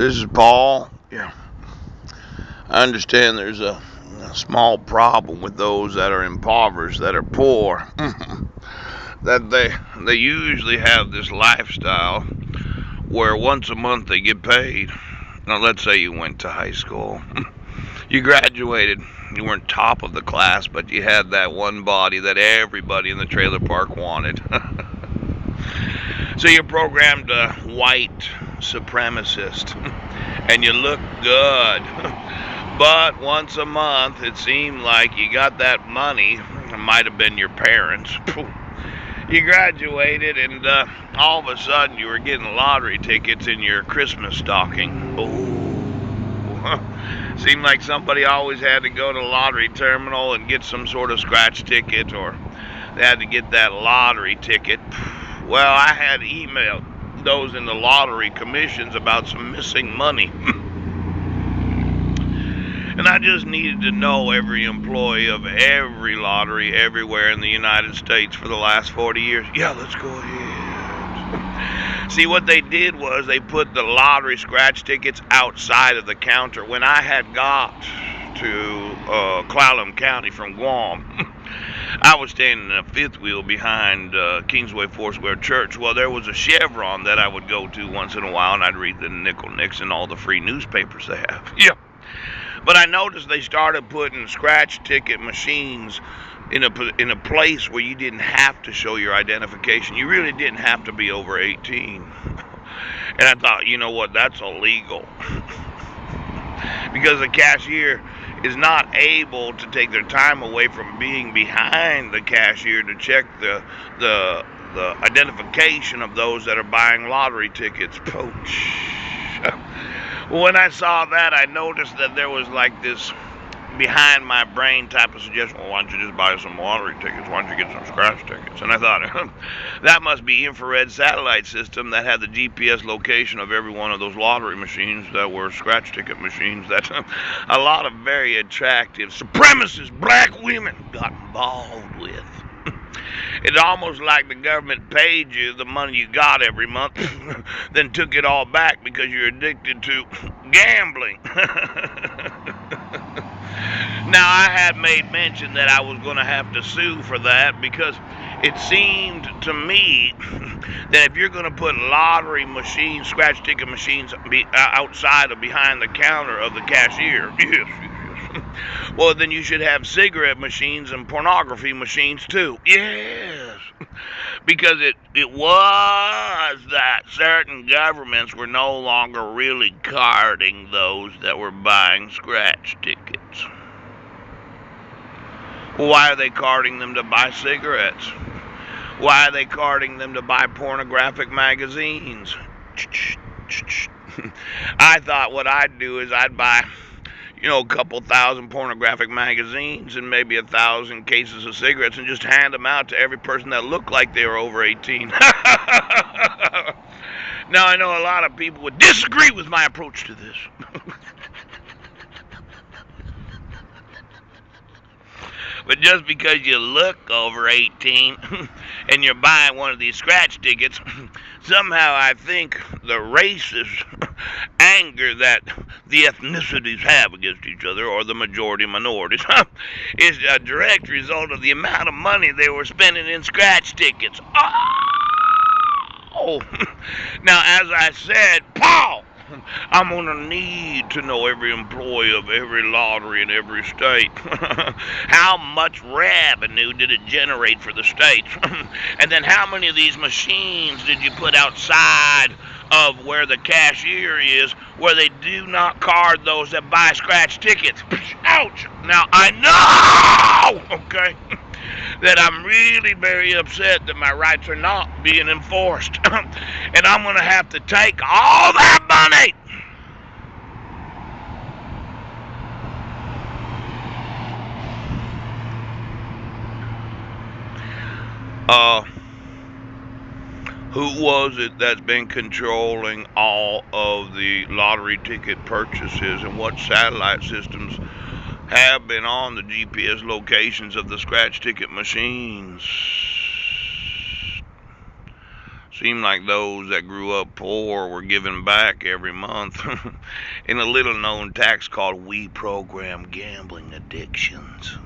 This is Paul. Yeah, I understand there's a small problem with those that are impoverished, that are poor. that they usually have this lifestyle where once a month they get paid. Now, let's say you went to high school, you graduated, you weren't top of the class, but you had that one body that everybody in the trailer park wanted. So you're programmed a white supremacist, and you look good. But once a month, it seemed like you got that money. It might have been your parents. You graduated, and all of a sudden, you were getting lottery tickets in your Christmas stocking. Oh, seemed like somebody always had to go to the lottery terminal and get some sort of scratch ticket, or they had to get that lottery ticket. Well, I had emailed those in the lottery commissions about some missing money. And I just needed to know every employee of every lottery everywhere in the United States for the last 40 years. Yeah, let's go ahead. See, what they did was they put the lottery scratch tickets outside of the counter. When I had got to Clallam County from Guam, I was standing in a fifth wheel behind Kingsway Foursquare Church. Well, there was a Chevron that I would go to once in a while, and I'd read the Nickel Nicks and all the free newspapers they have. Yeah. But I noticed they started putting scratch ticket machines in a place where you didn't have to show your identification. You really didn't have to be over 18. And I thought, you know what, that's illegal. Because the cashier is not able to take their time away from being behind the cashier to check the identification of those that are buying lottery tickets. Poach. When I saw that, I noticed that there was like this behind my brain type of suggestion. Well, why don't you just buy some lottery tickets? Why don't you get some scratch tickets? And I thought, that must be infrared satellite system that had the GPS location of every one of those lottery machines that were scratch ticket machines that a lot of very attractive supremacist black women got involved with. It's almost like the government paid you the money you got every month, then took it all back because you're addicted to gambling. Now, I had made mention that I was going to have to sue for that because it seemed to me that if you're going to put lottery machines, scratch ticket machines outside or behind the counter of the cashier, yes, well, then you should have cigarette machines and pornography machines too. Yes. Because it was that certain governments were no longer really carding those that were buying scratch tickets. Why are they carding them to buy cigarettes? Why are they carding them to buy pornographic magazines? I thought what I'd do is I'd buy a couple thousand pornographic magazines and maybe 1,000 cases of cigarettes and just hand them out to every person that looked like they were over 18. Now, I know a lot of people would disagree with my approach to this. But just because you look over 18 and you're buying one of these scratch tickets, somehow I think the racist anger that the ethnicities have against each other, or the majority minorities, is a direct result of the amount of money they were spending in scratch tickets. Oh! Now, as I said, Paul, I'm going to need to know every employee of every lottery in every state. How much revenue did it generate for the states? And then how many of these machines did you put outside of where the cashier is, where they do not card those that buy scratch tickets? Ouch! Now, I know, okay, that I'm really very upset that my rights are not being enforced. And I'm going to have to take all that money who was it that's been controlling all of the lottery ticket purchases, and what satellite systems have been on the GPS locations of the scratch ticket machines? Seemed like those that grew up poor were giving back every month in a little known tax called We Program Gambling Addictions.